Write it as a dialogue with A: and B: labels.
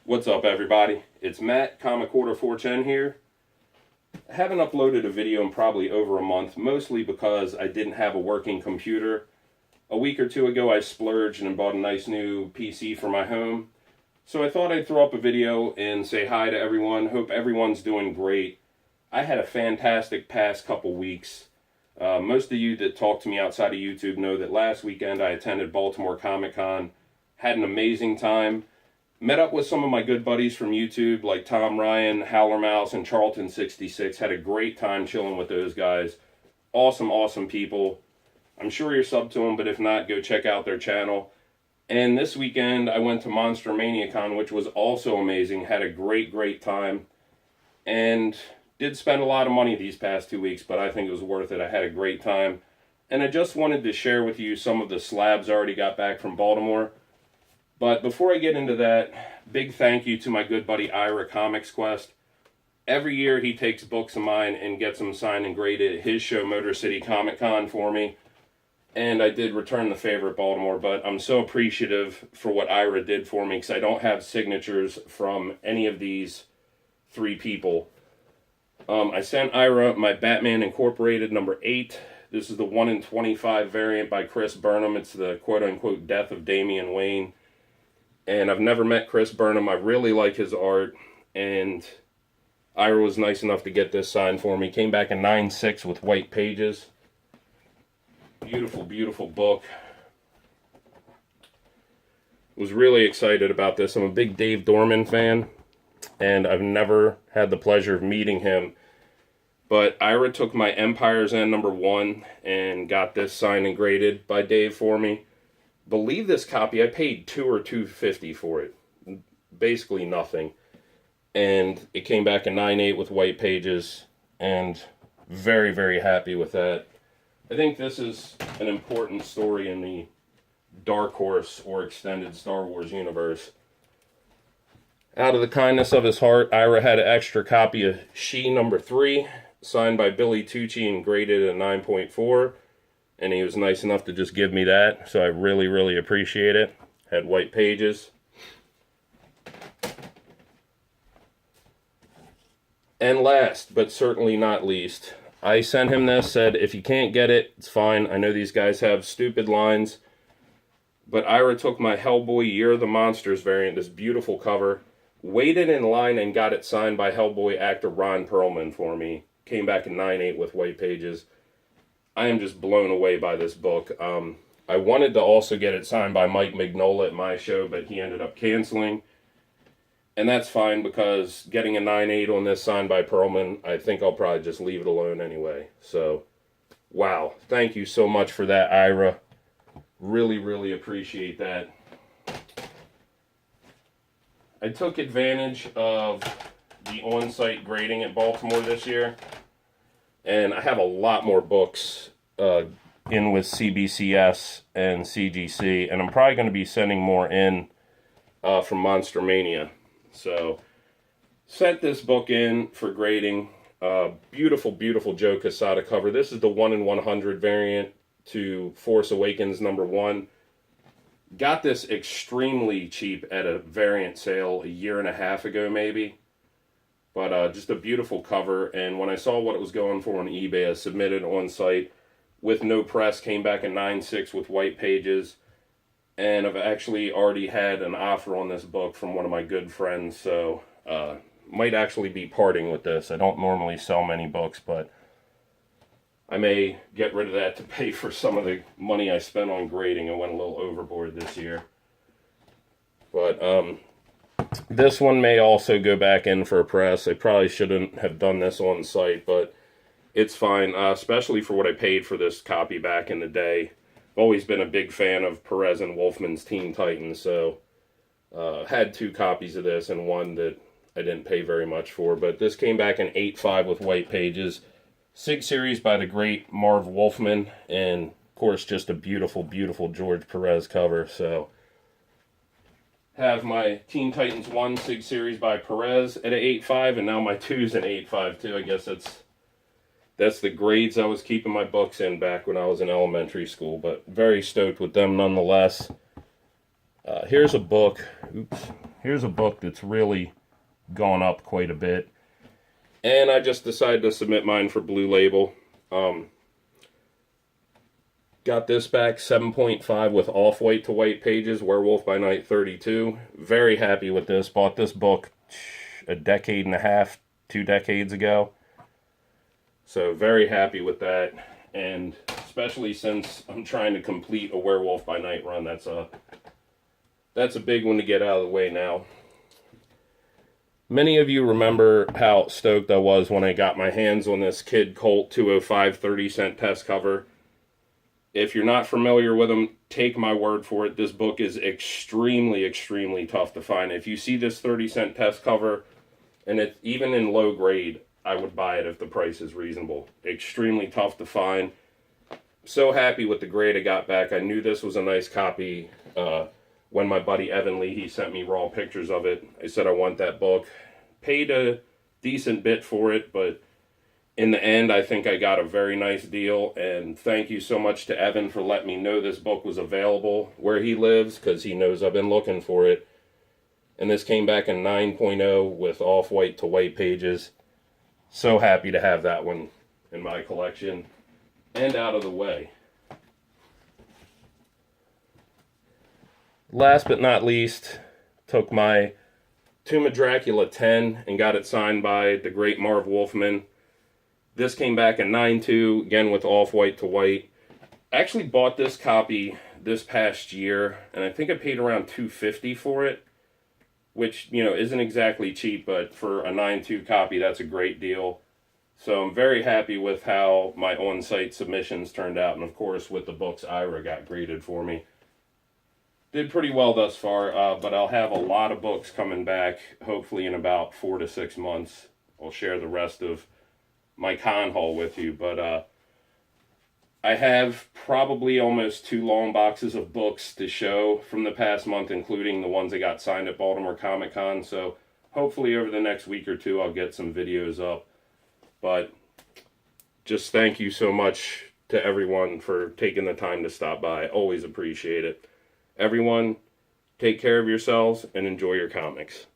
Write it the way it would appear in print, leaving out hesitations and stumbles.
A: What's up, everybody? It's Matt, Comic Quarter 410 here. I haven't uploaded a video in probably over a month, mostly because I didn't have a working computer. A week or two ago, I splurged and bought a nice new PC for my home. So I thought I'd throw up a video and say hi to everyone. Hope everyone's doing great. I had a fantastic past couple weeks. Most of you that talk to me outside of YouTube know that last weekend I attended Baltimore Comic-Con. Had an amazing time. Met up with some of my good buddies from YouTube like Tom Ryan, Howler Mouse, and Charlton66. Had a great time chilling with those guys. Awesome people. I'm sure you're subbed to them, but if not, go check out their channel. And this weekend I went to Monster Mania Con, which was also amazing. Had a great time. And did spend a lot of money these past 2 weeks, but I think it was worth it. I had a great time. And I just wanted to share with you some of the slabs I already got back from Baltimore. But before I get into that, big thank you to my good buddy Iras Comixquest. Every year he takes books of mine and gets them signed and graded at his show, Motor City Comic Con, for me. And I did return the favor at Baltimore, but I'm so appreciative for what Iras did for me because I don't have signatures from any of these three people. I sent Iras my Batman Incorporated number 8. This is the 1 in 25 variant by Chris Burnham. It's the quote-unquote death of Damian Wayne. And I've never met Chris Burnham. I really like his art. And Iras was nice enough to get this signed for me. Came back in 9/6 with white pages. Beautiful book. Was really excited about this. I'm a big Dave Dorman fan. And I've never had the pleasure of meeting him. But Iras took my Empire's End number 1 and got this signed and graded by Dave for me. Believe this copy, I paid $2 or $2.50 for it. Basically nothing. And it came back in 9/8 with white pages. And very happy with that. I think this is an important story in the Dark Horse or extended Star Wars universe. Out of the kindness of his heart, Iras had an extra copy of She number 3, signed by Billy Tucci and graded at 9.4. And he was nice enough to just give me that, so I really appreciate it. Had white pages. And last, but certainly not least, I sent him this, said, if you can't get it, it's fine. I know these guys have stupid lines. But Iras took my Hellboy Year of the Monsters variant, this beautiful cover, waited in line and got it signed by Hellboy actor Ron Perlman for me. Came back in 9/8 with white pages. I am just blown away by this book. I wanted to also get it signed by Mike Mignola at my show, but he ended up canceling. And that's fine because getting a 9/8 on this signed by Perlman, I think I'll probably just leave it alone anyway. So, wow. Thank you so much for that, Iras. Really appreciate that. I took advantage of the on-site grading at Baltimore this year. And I have a lot more books in with CBCS and CGC. And I'm probably going to be sending more in from Monster Mania. So, sent this book in for grading. Beautiful Joe Quesada cover. This is the 1 in 100 variant to Force Awakens number 1. Got this extremely cheap at a variant sale a year and a half ago, maybe. But just a beautiful cover, and when I saw what it was going for on eBay, I submitted on site with no press, came back in 9/6 with white pages, and I've actually already had an offer on this book from one of my good friends, so might actually be parting with this. I don't normally sell many books, but I may get rid of that to pay for some of the money I spent on grading. I went a little overboard this year. But, this one may also go back in for a press. I probably shouldn't have done this on site, but it's fine, especially for what I paid for this copy back in the day. I've always been a big fan of Perez and Wolfman's Teen Titans, so had 2 copies of this and one that I didn't pay very much for. But this came back in 8/5 with white pages. Sig series by the great Marv Wolfman, and of course just a beautiful George Perez cover. So have my Teen Titans 1 Sig series by Perez at an 8/5, and now my 2's an 8/5 too. I guess that's the grades I was keeping my books in back when I was in elementary school, but very stoked with them nonetheless. Here's a book. here's a book that's really gone up quite a bit. And I just decided to submit mine for Blue Label. Got this back, 7.5 with off-white to white pages, Werewolf by Night 32. Very happy with this. Bought this book a decade and a half, 2 decades ago. So very happy with that. And especially since I'm trying to complete a Werewolf by Night run, that's a big one to get out of the way now. Many of you remember how stoked I was when I got my hands on this Kid Colt 205 30-cent test cover. If you're not familiar with them, take my word for it. This book is extremely, extremely tough to find. If you see this 30-cent test cover, and it's even in low grade, I would buy it if the price is reasonable. Extremely tough to find. So happy with the grade I got back. I knew this was a nice copy. When my buddy Evan Lee, he sent me raw pictures of it. I said I want that book. Paid a decent bit for it, but in the end, I think I got a very nice deal. And thank you so much to Evan for letting me know this book was available where he lives, because he knows I've been looking for it. And this came back in 9.0 with off-white to white pages. So happy to have that one in my collection and out of the way. Last but not least, took my Tomb of Dracula 10 and got it signed by the great Marv Wolfman. This came back in 9.2, again with off-white to white. I actually bought this copy this past year, and I think I paid around $250 for it, which, you know, isn't exactly cheap, but for a 9.2 copy, that's a great deal. So I'm very happy with how my on-site submissions turned out, and of course with the books Ira got graded for me. Did pretty well thus far, but I'll have a lot of books coming back, hopefully in about 4 to 6 months. I'll share the rest of my con haul with you, but I have probably almost 2 long boxes of books to show from the past month, including the ones that got signed at Baltimore Comic Con, so hopefully over the next week or 2 I'll get some videos up. But just thank you so much to everyone for taking the time to stop by. Always appreciate it. Everyone, take care of yourselves and enjoy your comics.